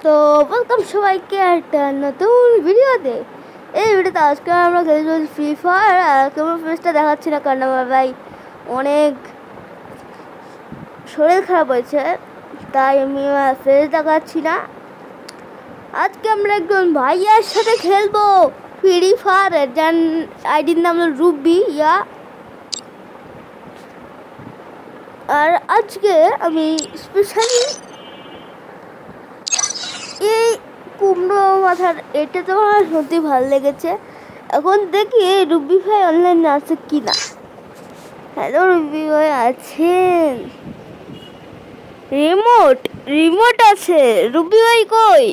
তো ওয়েলকাম সবাইকে একটা নতুন ভিডিওতে। এই ভিডিওতে আজকে আমরা খেলছি ফ্রি ফায়ার। আর কেমন ফেসটা দেখাচ্ছি না, কারণ আমার ভাই অনেক শরীর খারাপ হয়েছে, তাই আমি ফেস দেখাচ্ছি না। আজকে আমরা একজন ভাইয়ার সাথে খেলবো ফ্রি ফায়ার, যার আইডির নাম হলো রুবি ইয়া। আর আজকে আমি স্পেশালি এই কুমড়ো মাথার এটা তো আমার সত্যি ভালো লেগেছে। এখন দেখি রুবি ভাই অনলাইনে আছে কি না। হ্যালো রুবি ভাই আছেন? রিমোট আছে। রুবি ভাই কই?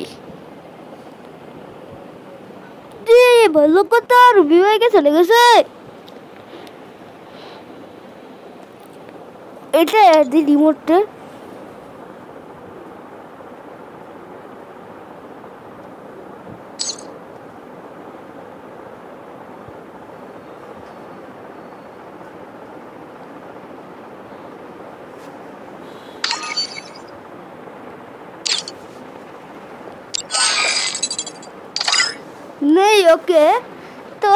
ভালো কথা, রুবি ভাইকে চলে গেছে। এটা দি রিমোটটা। নেই ওকে। তো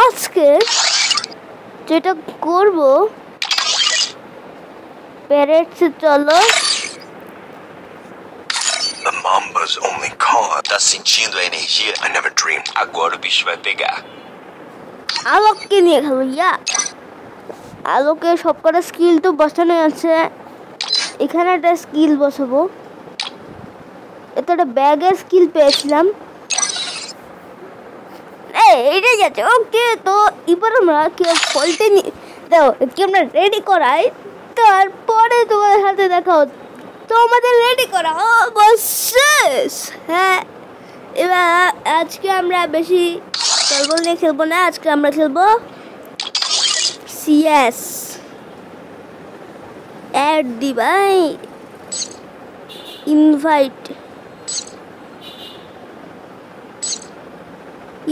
আজকে যেটা করব, প্যারেটসে চলো। The Mamba's only caught. Tá sentindo a energia? I never dreamed. Agora o bicho vai pegar. আলোককে নিয়ে খেলবো ইয়া। আলোকে সবকটা স্কিল তো বসানো আছে, এখানে একটা স্কিল বসাবো। এটা একটা ব্যাগের স্কিল পেয়েছিলাম। এইটা যাচ্ছে ওকে। তো এবার আমরা ফলটা নিয়ে দাও কি আমরা রেডি করাই, তারপরে তোমাদের হাতে দেখা হচ্ছে। তো আমাদের রেডি করা অবশেষ। হ্যাঁ, এবার আজকে আমরা বেশি টলবল নিয়ে খেলবো না, আজকে আমরা খেলবো সিএস। অ্যাড দি ভাই,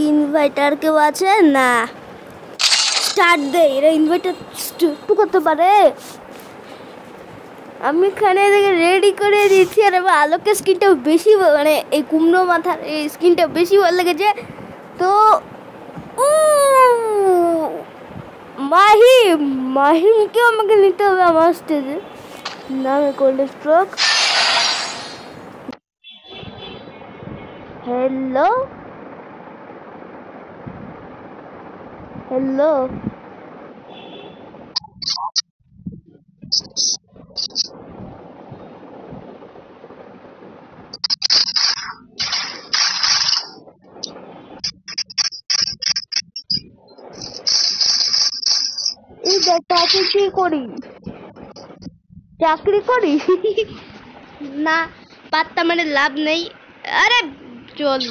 ইনভাইটার কেউ আছে না? স্টার্ট দে। এরা ইনভাইটার করতে পারে। আমি এখানে রেডি করে দিচ্ছি। আর এবার আলোকের স্কিনটা বেশি, মানে এই কুমড়ো মাথার এই স্কিনটা বেশি ভালো লেগেছে। তো মাহিমকেও আমাকে নিতে হবে আমার স্টেজে। নামে কোল্ড স্ট্রোক। হ্যালো হ্যালো এই চাকরি কি করি? চাকরি করি না, পাত্তা মানে লাভ নেই। আরে চল,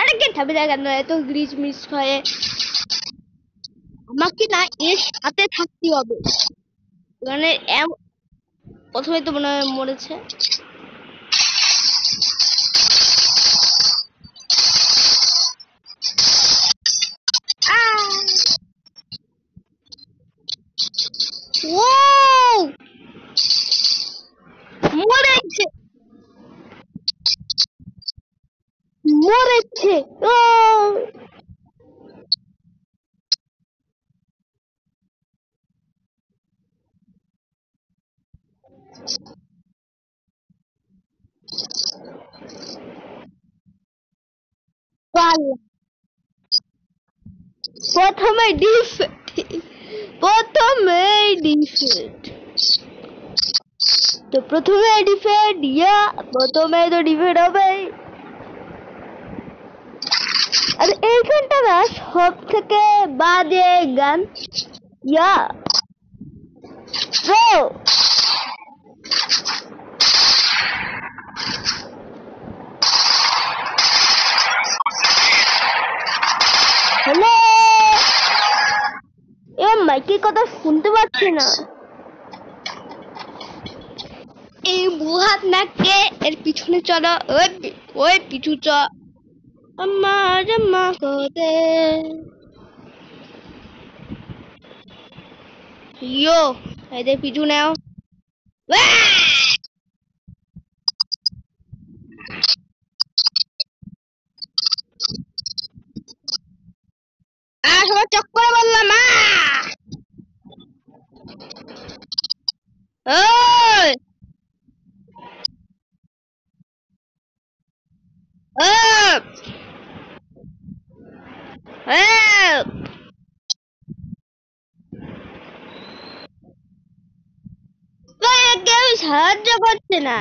আরে কে ঠাবে জায়গা নয় এত গ্রিজ মিস হয়ে। আমাকে না এর সাথে থাকতে হবে, মানে প্রথমে তো মনে হয় মরেছে। মরেছে মরেছে। প্রথমে ডিফেক্ট। তো প্রথমে ডিফেক্ট ইয়া, প্রথমে তো ডিফেক্ট হবে। আর এই গানটা না সব থেকে বাজে গান ইয়া। হ্যালো, এ মাইকের কথা শুনতে পাচ্ছি না। এই বুহাত নাকে এর পিছনে চলো, ওই পিছু চ আমার মা কোতে ইয়ো। এদের পিছু নাও। ওই আপ আপ ভাই কেউ সাহায্য করছে না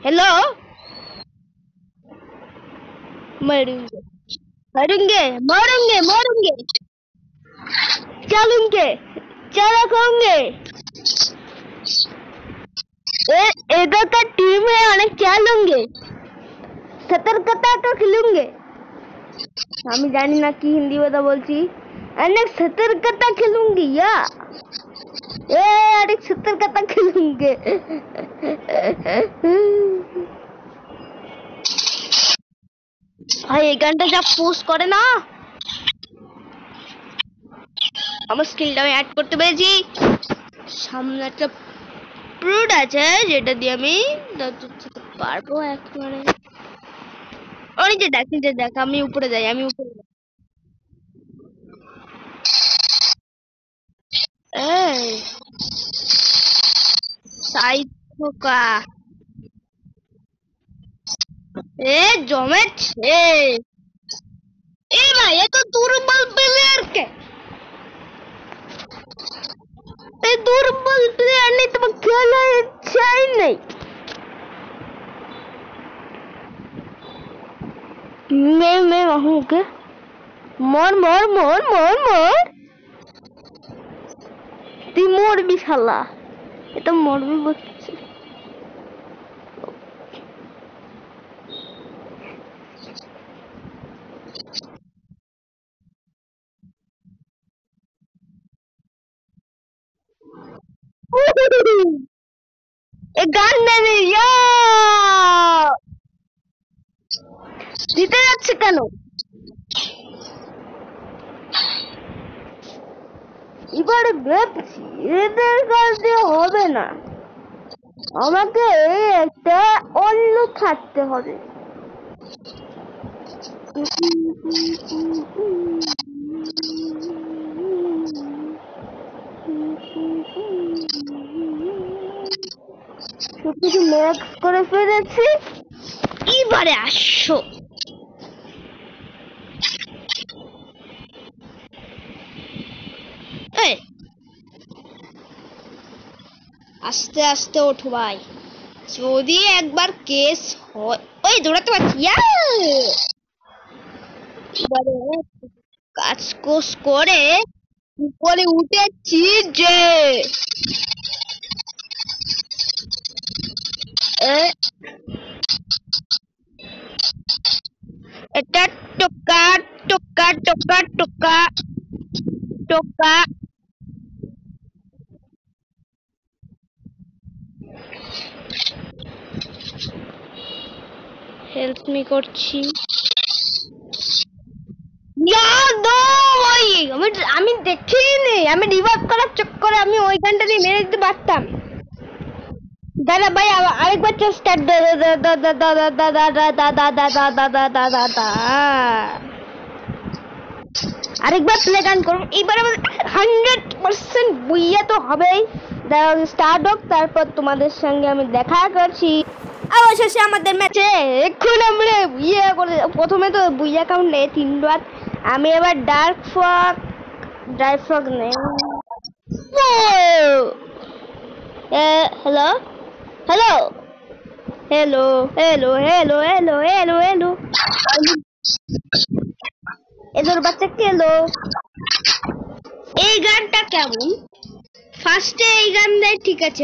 हेलो मरूंगे मरूंगे मरूंगे मरूंगे चलूंगे चला खाऊंगे इधर का टीम है अनेक चलूंगे सतर्कता तो खेलूंगे আমি জানি না কি হিন্দি কথা বলছি অনেক সতর্কতা খেলুঙ্গি ইয়া অনেক সতর্কতা খেলুঙ্গে ভাই এই গানটা যা পোস্ট করে না আমার স্কিলটা আমি অ্যাড করতে পেরেছি সামনে একটা প্রুড আছে যেটা দিয়ে আমি পারবো একবারে নিচে দেখ আমি উপরে যাই এই সাইড খোকা এ জমেছে এ ভাই এ তো দুর্বল প্লেয়ার কে এই দুর্বল প্লেয়ার নেই তোমার খেলার ইচ্ছাই নেই मैं हूँ के মর মর মর মর মর তুই মরবি শালা এটা মরবি বলছি এ গান নেবে দিতে যাচ্ছে কেন এবারে ভাবছি এদের কাছে হবে না আমাকে একটা অন্য থাকতে হবে সবকিছু ম্যাক্স করে ফেলেছি এবারে আসো আস্তে আস্তে ওঠো ভাই যদি একবার কেস হয় ওই দৌড়াতে পারছি এবারে কাজ কোস করে উপরে উঠেছি যে এটা টোকা টোকা টোকা টোকা টোকা হেল্প মি করছি আমি দেখিনি আমি রিভাইভ করার চক্করে আমি ওই গানটা দিয়ে মেরে দিতে পারতাম দাদা ভাই আরেকবার স্টার্ট আরেকবার প্লে গান করুন এইবারে 100% বুইয়া তো হবেই স্টার্ট হোক তারপর তোমাদের সঙ্গে আমি দেখা করছি অবশেষে আমাদের ম্যাচে এখন আমরা বুইয়া করে প্রথমে তো বুইয়া কাউন্ট নেই 3বার আমি এবার ডার্ক ফ্রগ নেই hello hello hello hello hello hello hello hello এদের বাচ্চা খেলো এই গানটা কেমন ফার্স্টে এই গান দেয় ঠিক আছে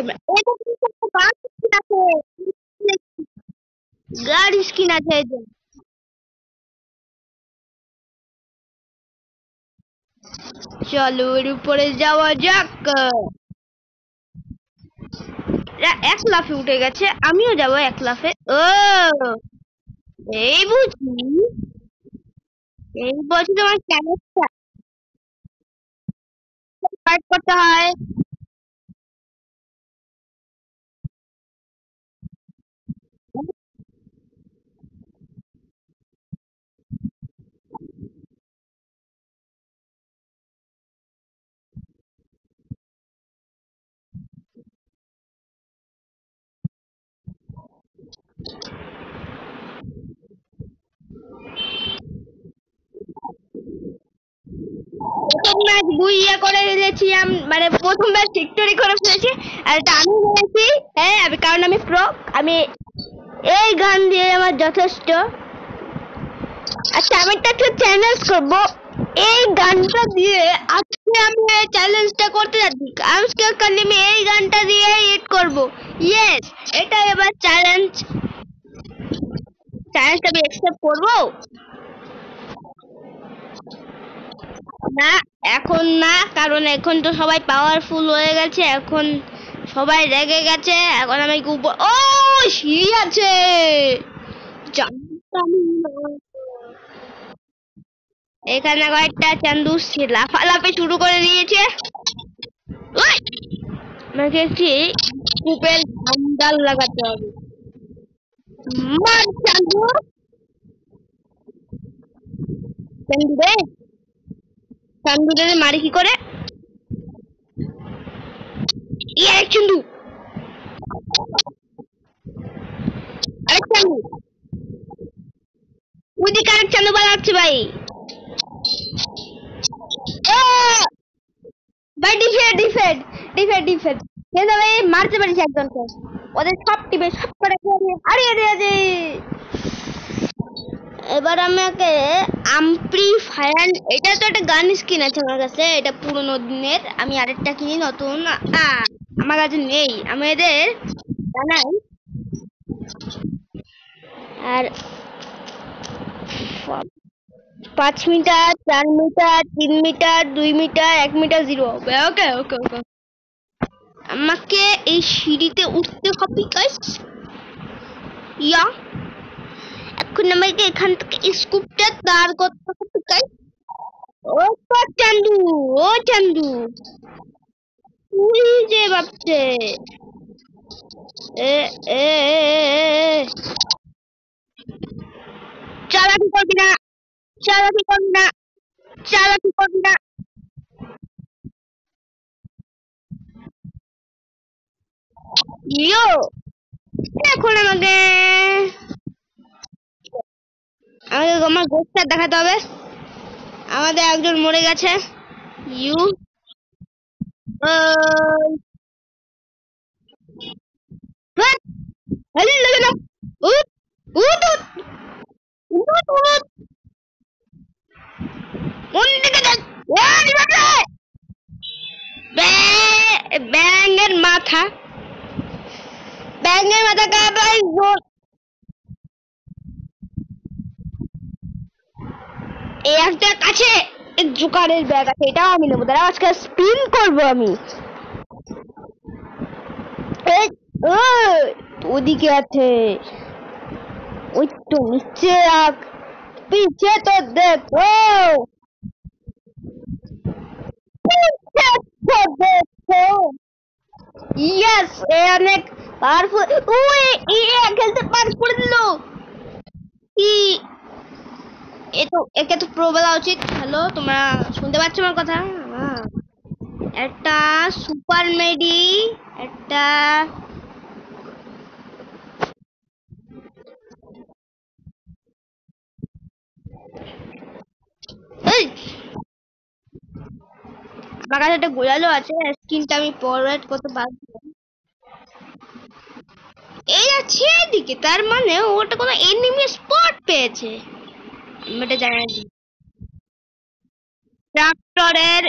গাড়ি স্কিন আছে চলো এর উপরে যাওয়া যাক 1 লাফে উঠে গেছে আমিও যাব 1 লাফে ও এই বুঝি তোমার ক্যারেক্টার ফাইট করতে হয় বুইয়া করে ফেলেছি, মানে প্রথমবার ভিক্টরি করে ফেলেছি। আর এটা আমি বলেছি, হ্যাঁ আমি, কারণ আমি প্রো, আমি এই গান দিয়ে আমার যথেষ্ট। আচ্ছা আমি একটা চ্যালেঞ্জ করব, এই গানটা দিয়ে আজকে আমি এই চ্যালেঞ্জটা করতে যাচ্ছি। আজকে কাল আমি এই গানটা দিয়ে এড করব। ইয়েস, এটা এবার চ্যালেঞ্জটা আমি অ্যাকসেপ্ট করব না? এখন না, কারণ এখন তো সবাই পাওয়ারফুল হয়ে গেছে, এখন সবাই রেগে গেছে। এখন আমি ও সিঁড়ি আছে, জানতাম না। এখানে কয়েকটা চান্দু লাফালাফি শুরু করে দিয়েছে। আমাকে একটি কূপের ধান্দাল লাগাতে হবে। মার চান্দু, চান্দু রে, চান্দু রে মারি কি করে? ইয়ে চান্দু, আরেক চান্দু, ওইদিকে আরেক চান্দু বানাচ্ছে ভাই। ভাই ডিফেন্ড কিন্তু ভাই মারতে পারিস একজনকে, ওদের সব টিমে সব করে হারিয়ে দিয়েছে। এবার আমাকে আম্পলিফায়ার, এটা তো একটা গান স্কিন আছে আমার কাছে, এটা পুরোনো দিনের, আমি আরেকটা কিনি নতুন, আমার কাছে নেই। আমি এদের জানাই। আর 5 metre, 4 metre, 3 metre, 2 metre, 1 metre, 0। Okay okay okay, আমাকে এই সিঁড়িতে উঠতে হবে গাইস। ইয়া, এখন আমাকে এখান থেকে স্কুপটা দাঁড় করতে হবে গাইস। ও চান্দু, ও চান্দু, তুই যে ভাবছে এ এ চালাকি করবি না, চালাকি করবি না, চালাকি করবি না। ইয়ো, এখন আমাকে আমার গোষ্ঠটা দেখাতে হবে। আমাদের একজন মরে গেছে। ইউ ব্যাঙের মাথা, ব্যাঙের মাথা কাটাই এই একটা কাছে জোকারের ব্যাগ আছে, এটাও আমি নেবো। দাঁড়া, আজকে স্পিন করবো আমি। ওদিকে আছে, ওই তো নিচে রাখ, পিছে তো দেখো, পিছে তো দেখো। ইয়েস, এ অনেক পাওয়ারফুল। ওই খেলতে পার করে দিল। একে তো প্রো বলা উচিত। হ্যালো, তোমরা শুনতে পাচ্ছ আমার কথা? একটা সুপার মেডি, একটা আমার কাছে একটা গোলালো আছে, স্কিনটা আমি ফরওয়ার্ড করতে পারবো। এই আছে এদিকে, তার মানে ওটা কোনো এনিমি স্পট পেয়েছে। আমি এটা জানাই দিই। ট্রাক্টরের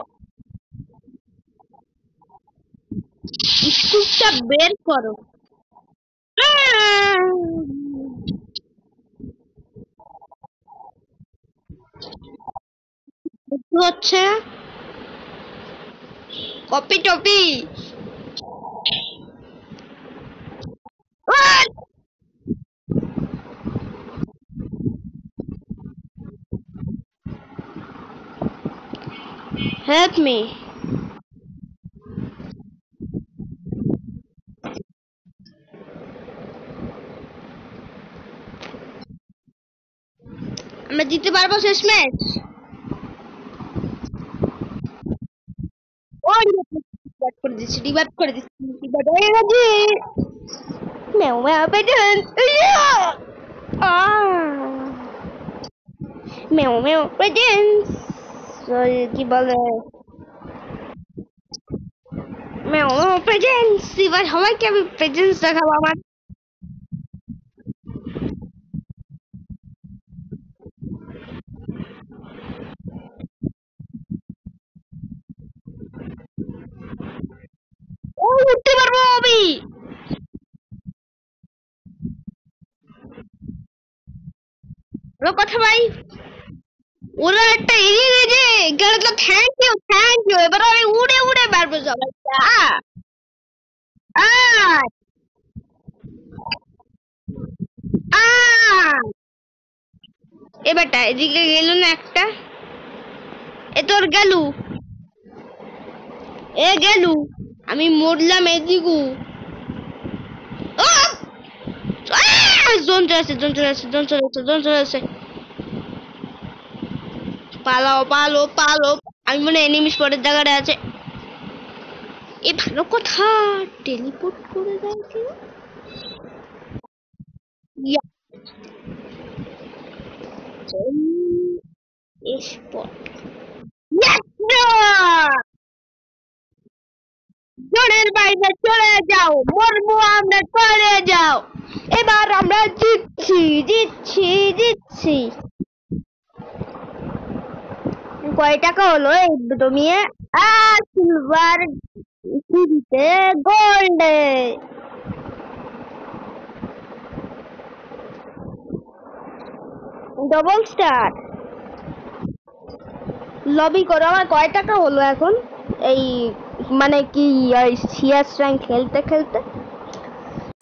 স্কুপটা বের করো। হচ্ছে কপি টপি। Help me. আমরা জিততে পারবো শেষ ম্যাচ। রিভাইভ করে দিচ্ছি। ম্যাও ম্যাও পেটেন্স, ম্যাও ম্যাও পেটেন্স, কি বলে আমি প্রেজেন্স, এবার সবাইকে আমি প্রেজেন্স দেখাবো আমার। ও উঠতে পারবো আমি। কথা ভাই, ওরা একটা এরিয়া দিয়েছে এখানে, তো থ্যাংক ইউ থ্যাংক ইউ। এবার আমি উড়ে উড়ে পারবো সবাই। এবারটা এদিকে গেল না একটা, এ তোর গেলু, এ গেলু, আমি মরলাম এদিকু। জোন চলে আসছে, জোন চলে আসছে, জোন চলে আসছে, জোন চলে আসছে। পালাও পালো পালো, আমি মনে এনিমি স্পটের জায়গাটা আছে। এ ভালো কথা, টেলিপোর্ট করে দেয় কেউ। স্পট জোনের বাইরে চলে যাও, মরবো আমরা, চলে যাও। এবার আমরা জিতছি জিতছি জিতছি। কয় টাকা হলো এই দুটো মিয়ে? সিলভার, সিটিতে গোল্ড, ডবল স্টার। লবি করো। আমার কয় টাকা হলো এখন এই মানে কি সিএস র্যাঙ্ক খেলতে খেলতে?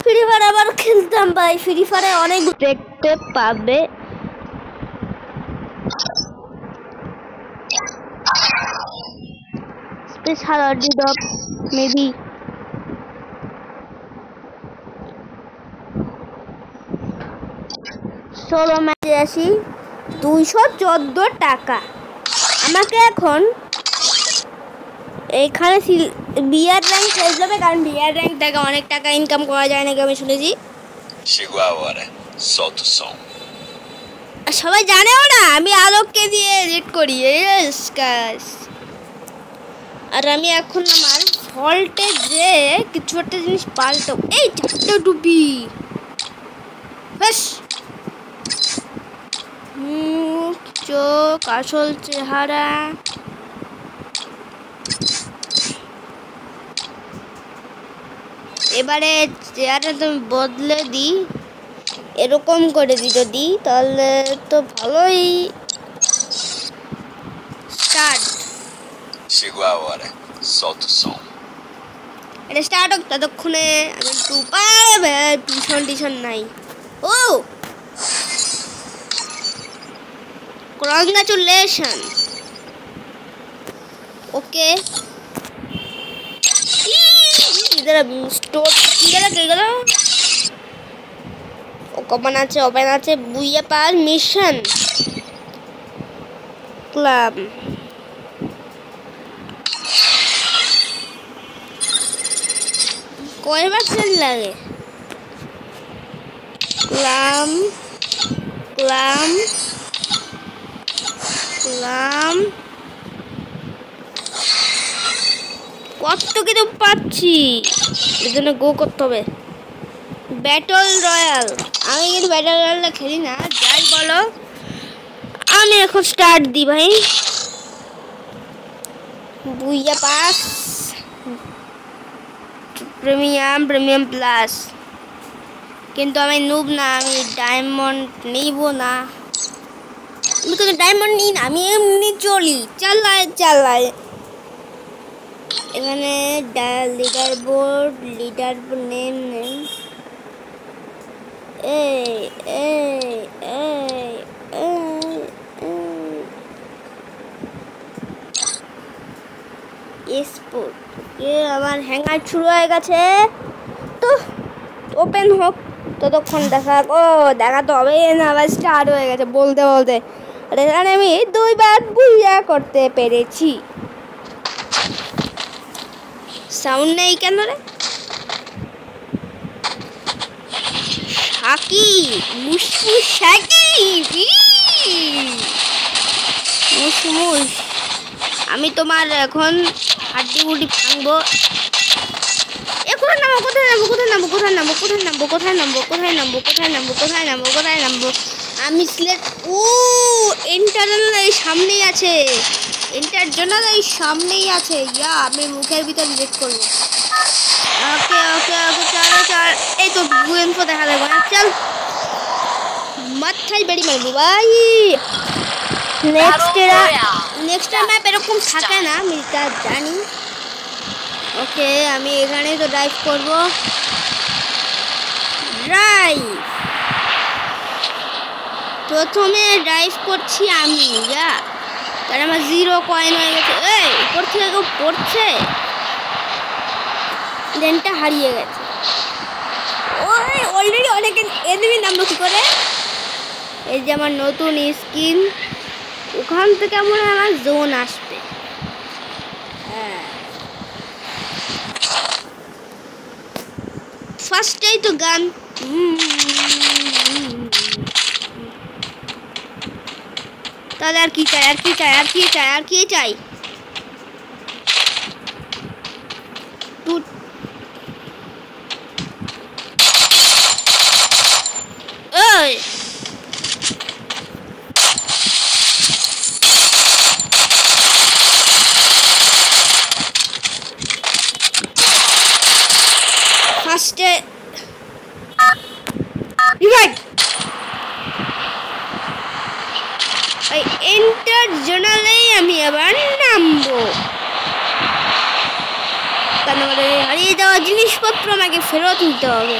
ফ্রি ফায়ার আবার খেলতাম ভাই, ফ্রি ফায়ারে অনেক দেখতে পাবে। স্পেশাল অডিডপ মেবি। ষোলো ম্যাচে আসি, 214 টাকা। আমাকে এখন এখানে বিয়ার র্যাঙ্ক খেলতে হবে, কারণ বিয়ার র্যাঙ্ক থেকে অনেক টাকা ইনকাম করা যায় নাকি আমি শুনেছি। Chegou a hora. Solta o som. সবাই জানেও না আমি আলোককে দিয়ে এডিট করি। আর আমি এখন আমার ফল্টে যে কিছু একটা জিনিস পাল্টাবো। এই চারটা টুপি, বেশ চোখ, আসল চেহারা। এবারে চেহারা তুমি বদলে দিই, এরকম করে দিই যদি, তাহলে তো ভালোই। Start. Chegou a hora. Solta o som. এটা স্টার্ট হোক, ততক্ষণে আমি একটু পারবে টিউশন টিউশন নাই। ও কংগ্রাচুলেশন। ওকে इधर स्टोर किधर ओपन আছে বুইয়া পার মিশন ক্লাব। কয়বার সেল লাগে? ক্লাম ক্লাম ক্লাম কত কিছু পাচ্ছি, এর জন্য গো করতে হবে। ব্যাটল রয়্যাল, আমি কিন্তু ব্যাটল রয়্যালটা খেলি না, যাই বলো। আমি এখন স্টার্ট দিই ভাই। বুইয়া পাস, প্রিমিয়াম, প্রিমিয়াম প্লাস। কিন্তু আমি নুব না, আমি ডায়মন্ড নিব না। আমি কোনো ডায়মন্ড নিই না, আমি এমনি চলি, চালাই। এখানে লিডার বোর্ড নেম আমার হ্যাঙ্গার শুরু হয়ে গেছে, তো ওপেন হোক, ততক্ষণ দেখা তো হবে না। আবার স্টার্ট হয়ে গেছে বলতে আর এখানে আমি 2 বার বুইয়া করতে পেরেছি। সাউন্ড নেই কেন রে? শাকি মুসমুস, শাকি মুসমুস। আমি তোমার এখন হাড্ডি গুড্ডি ভাঙবো। আমি সিলেক্ট ও ইন্টারনাল এই সামনেই আছে, ইন্টারনাল এই সামনেই আছে। ইয়া আমি মুখের ভিতর লিখ করব। ওকে ওকে ওকে চলো চল, এই তো বুয়েনফো দেখা লাগবে না, চল মাথায় বেড়ি মারবো ভাই। নেক্সট ম্যাপ এরকম থাকে না, আমি তা জানি। ওকে আমি এখানে তো ড্রাইভ করব, ড্রাইভ। প্রথমে ড্রাইভ করছি আমি, যা তার আমার 0 কয়েন হয়ে গেছে। এই উপর থেকে কেউ পড়ছে, লেনটা হারিয়ে গেছে। ওই অলরেডি অনেক এনিমি নামলো কি করে? এই যে আমার নতুন স্কিন, ওখান থেকে মনে হয় আমার জোন আসবে। ফার্স্টেই তো গান। তাহলে আর কি চাই, আর কি চাই, আর কি চাই, আর কি চাই? ওই ফার্স্টে রিভাইভ, এই এন্টার জোনালেই আমি আবার নামবো। কেন বলে হারিয়ে যাওয়া জিনিসপত্র আমাকে ফেরত নিতে হবে।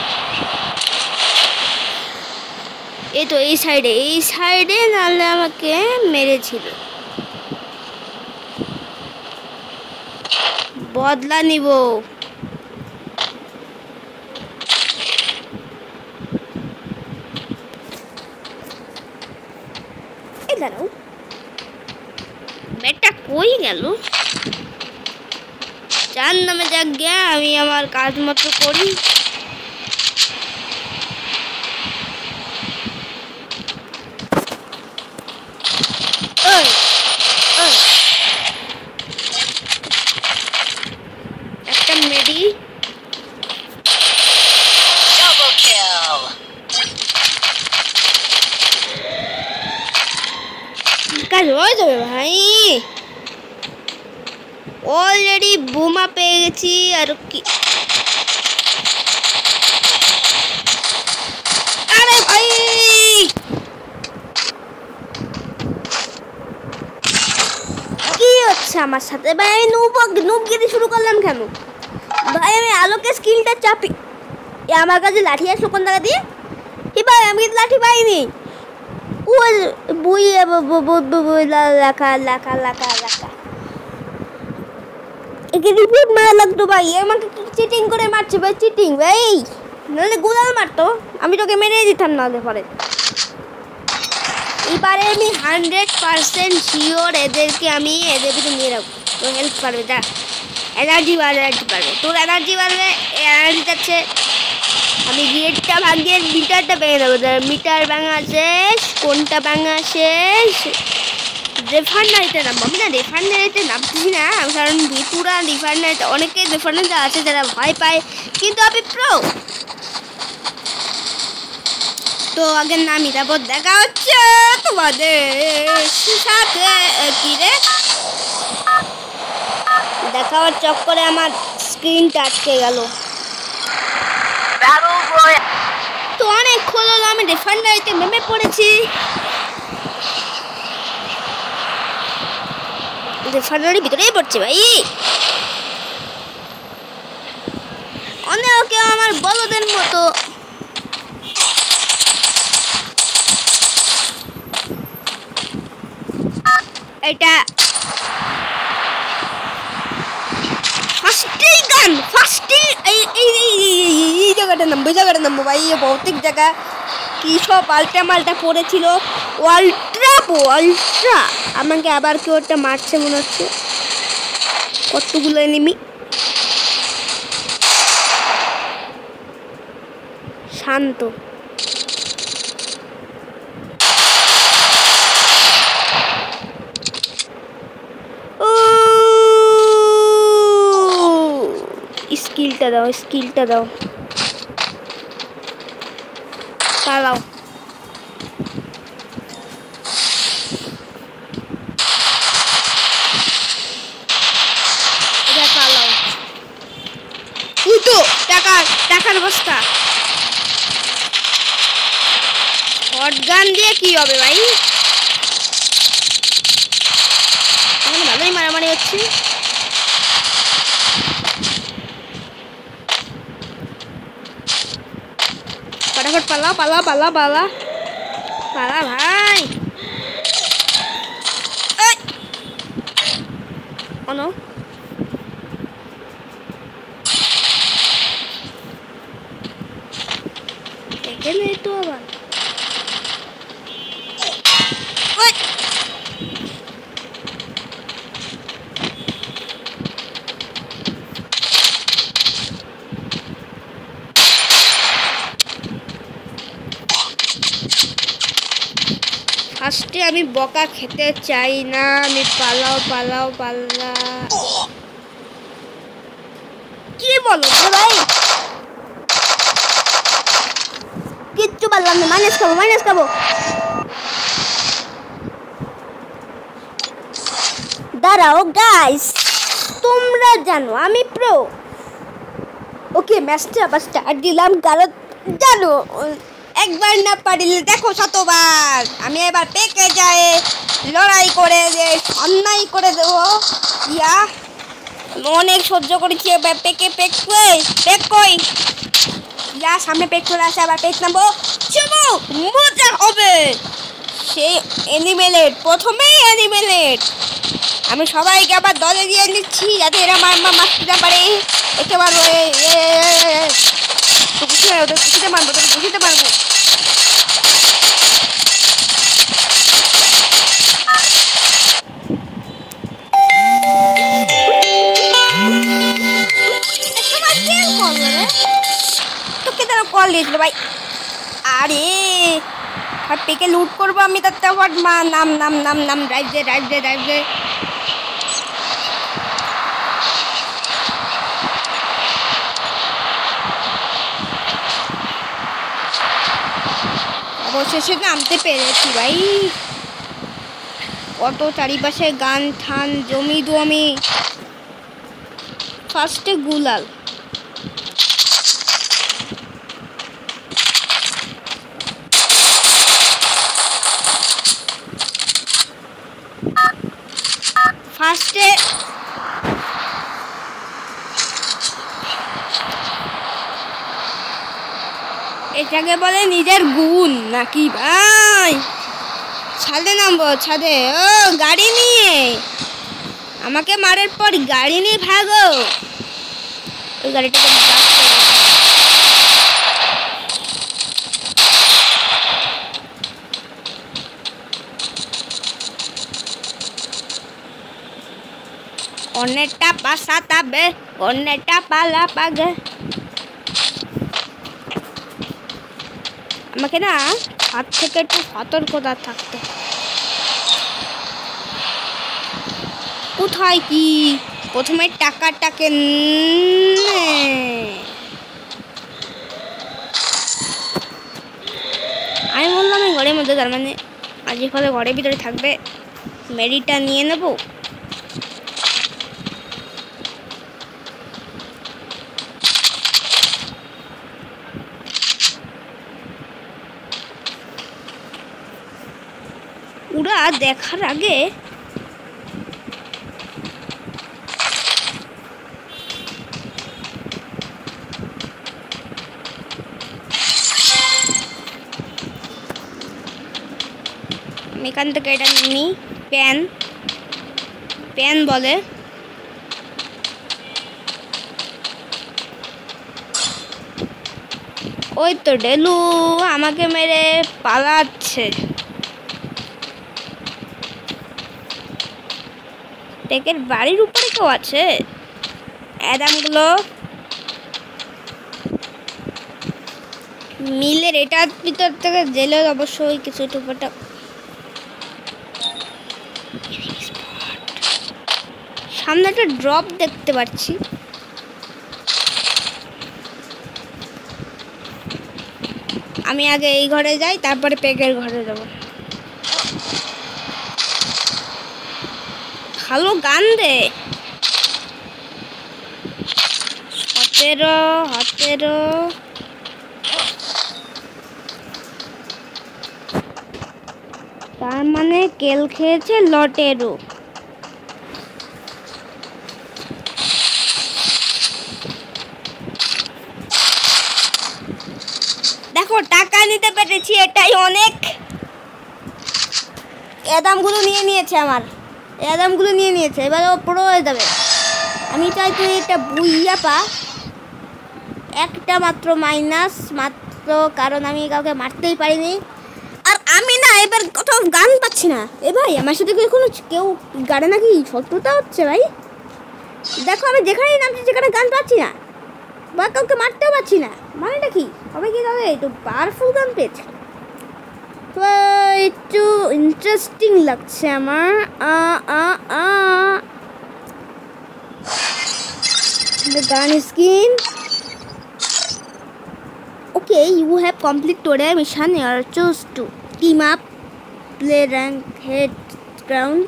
এই তো এই সাইডে নাহলে আমাকে মেরেছিল। বদলা নিব। এই দাঁড়াও, ব্যাগটা কই গেল? যার নামে যাক গে, আমি আমার কাজ মতো করি। একটা মেডি, কাজ হয়ে যাবে ভাই। অলরেডি বোমা পেয়ে গেছি। আর কি, আরে ভাই কি হচ্ছে আমার সাথে ভাই? আমি নুবগিরি শুরু করলাম কেন ভাই? আমি আলোকে স্কিলটা চাপি, আমার কাছে লাঠি আসলো কোন জায়গা দিয়ে? কি ভাই আমি কিন্তু লাঠি পাইনি। রিপোর্ট মারা লাগতো ভাই, আমাকে চিটিং করে মারছে ভাই, চিটিং ভাই। নাহলে গুলাল মারতো, আমি তোকে মেরে দিতাম। নাহলে পরে এবারে আমি 100% শিওর এদেরকে আমি এদের ভিতরে নিয়ে রাখবো। তো হেল্প পারবে, যা এনার্জি বাড়বে, তোর এনার্জি বাড়বে। এনার্জি যাচ্ছে, আমি গেটটা ভাঙিয়ে মিটারটা ভেঙে দেবো। মিটার ভাঙা শেষ, কোনটা ভাঙা শেষ? রিফাইনারিতে নামবো আমি। না রিফাইনারিতে নামছি না, কারণ ভিতুরা রিফাইনারিতে অনেকে রিফাইনারিতে আছে যারা ভয় পায়, কিন্তু আমি প্রো। তো আগে নামি, তারপর দেখা হচ্ছে তোমাদের সাথে। কি রে, দেখা হওয়ার চক্করে আমার স্ক্রিনটা আটকে গেল। তো অনেক হলো আমি রিফাইনারিতে নেমে পড়েছি। রিফাইনারির ভিতরেই পড়ছে ভাই। অনেকে আমার বলদের মতো এটা ফার্স্টেই গান, ফার্স্টেই এই জায়গাটা নামবো ভাই। ভৌতিক জায়গা কি সব আলট্রা মালটা পড়েছিল। আলট্রা আমাকে আবার কেউ একটা মারছে মনে হচ্ছে। কতগুলো এনিমি, শান্ত। স্কিলটা স্কিলটা দাও, স্কিলটা দাও। পালাও। এটা পালাও। উঠো, টাকার বস্তা। শটগান দিয়ে কি হবে ভাই? ভালোই মারামারি হচ্ছে। फटाफट पाला पाला पाला पाला पाला भाई। ओ नो देखे नहीं तो अब ফার্স্টে আমি বকা খেতে চাই না, আমি পালাও পালাও পালা। কি বলো ভাই? কিচ্ছু পারলাম না। মাইনাস খাবো। দাঁড়াও গাইস, তোমরা জানো আমি প্রো। ওকে, ম্যাচটা আবার স্টার্ট দিলাম, কারণ জানো একবার না পারিলে দেখো শতবার। আমি এবার পেকে যায় লড়াই করে অন্যায় করে দেবো। ইয়া অনেক সহ্য করেছি, এবার পেক কই ইয়া সামনে পেক চলে আসে, আবার পেক নামবো। চলো মজা হবে। সেই অ্যানিমেলেট, প্রথমেই অ্যানিমেলেট। আমি সবাইকে আবার দলে দিয়ে নিচ্ছি যাতে এরা মারতে না পারে। একেবারে বুঝতে পারবো। তোকে তারা কল দিয়েছিল ভাই। আরে আর পেকে লুট করবো আমি, তার নাম ড্রাইভ দে। অবশেষে নামতে পেরেছি ভাই। কত চারিপাশে গান ঠান জমি দমি। ফার্স্টে গুলাল। ফার্স্টে এটাকে বলে নিজের গুণ নাকি ভাই? ছাদে নামবো, ছাদে। ও গাড়ি নিয়ে আমাকে মারার পর গাড়ি নিয়ে ভাগো। ওই গাড়িটাকে অনেকটা পাশা তাবে, অনেকটা পালা পাগে। আমাকে না হাত থেকে একটু সতর্কতা থাকতে। কোথায় কি প্রথমে টাকাটাকে আমি বললাম এই ঘরের মধ্যে, তার মানে আজকে ফলে ঘরের ভিতরে থাকবে। মেডিটা নিয়ে নেবো। ওরা দেখার আগে এখান থেকে এটা নিই। প্যান বলে। ওই তো ডেলু আমাকে মেরে পালাচ্ছে। টেকের বাড়ির উপরে কেউ আছে। অ্যাডামগুলো মিলের এটার ভিতর থেকে জেলের অবশ্যই কিছু টুকটা। সামনে একটা ড্রপ দেখতে পাচ্ছি। আমি আগে এই ঘরে যাই, তারপরে পেকের ঘরে যাব। ভালো গান দে। 17 তার মানে কেল খেয়েছে লটেরও। দেখো টাকা নিতে পেরেছি, এটাই অনেক। এদামগুলো নিয়ে নিয়েছে, আমার এদামগুলো নিয়ে নিয়েছে। এবারে ও পুরো হয়ে যাবে। আমি চাই তুই এটা বুইয়া পা, একটা মাত্র মাইনাস মাত্র, কারণ আমি কাউকে মারতেই পারিনি। আর আমি না এবার কোথাও গান পাচ্ছি না। এ ভাই আমার সাথে কোনো কেউ গানে নাকি শত্রুতা হচ্ছে ভাই? দেখো আমি যেখানেই নামছি সেখানে গান পাচ্ছি না, বা কাউকে মারতেও পারছি না। মানেটা কি? সবাই কি তাহলে একটু পাওয়ারফুল গান পেয়েছে? তো একটু ইন্টারেস্টিং লাগছে আমার। The gun skin. Okay, you have completed today mission. You are choose to team up, play rank, head ground.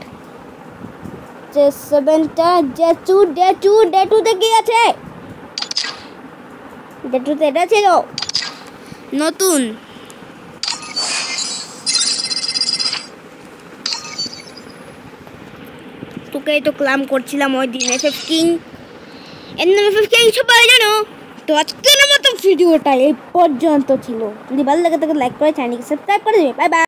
যে 7টা ডে 2 তে কি আছে? ডে 2 তে এটা ছিল নতুন। তোকেই তো ক্লাম করছিলাম ওই দিন এফএফ কিং। এর নাম এফএফ কিং সবাই জানো। তো আজকের মতো ভিডিওটা এই পর্যন্ত ছিল। যদি ভালো লাগে তাহলে লাইক করে চ্যানেলকে সাবস্ক্রাইব করে দেবে। Bye bye.